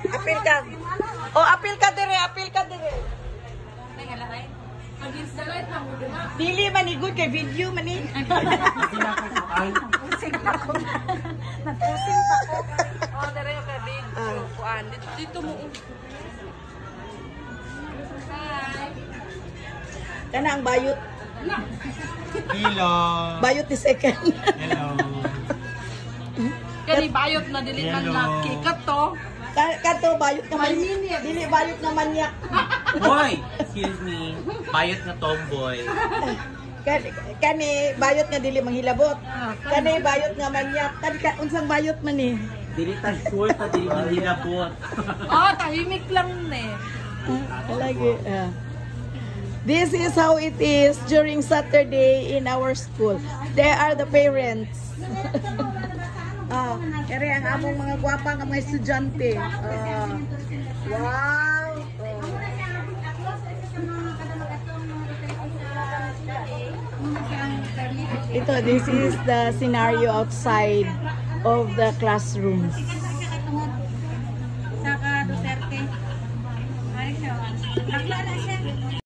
Apil ka. Oh, apil ka dire, apil ka dire. Dili manigod kay video mani. Pusing pa ko. Nagpusing pa ko. Oh, dire yung kay video. Kuan dito mo. Hi. Kana ang bayot. Hello. Bayot ni second. Hello. Kani bayot na dili man laki kato. Kato bayot na manyak. Dili bayot na manyak. Boy, excuse me. Bayot na tomboy. Kani bayot nga dili manghilabot. Kani bayot nga manyak. Kani unsang bayot man ni? Dili ta sure ta dili hilabot. Oh, tahimik lang ne. Lagi. This is how it is during Saturday in our school. They are the parents. Kaya ang among mga gwapa nga mga estudyante. Wow! Ito, this is the scenario outside of the classrooms. Saka Duterte. Ay siya.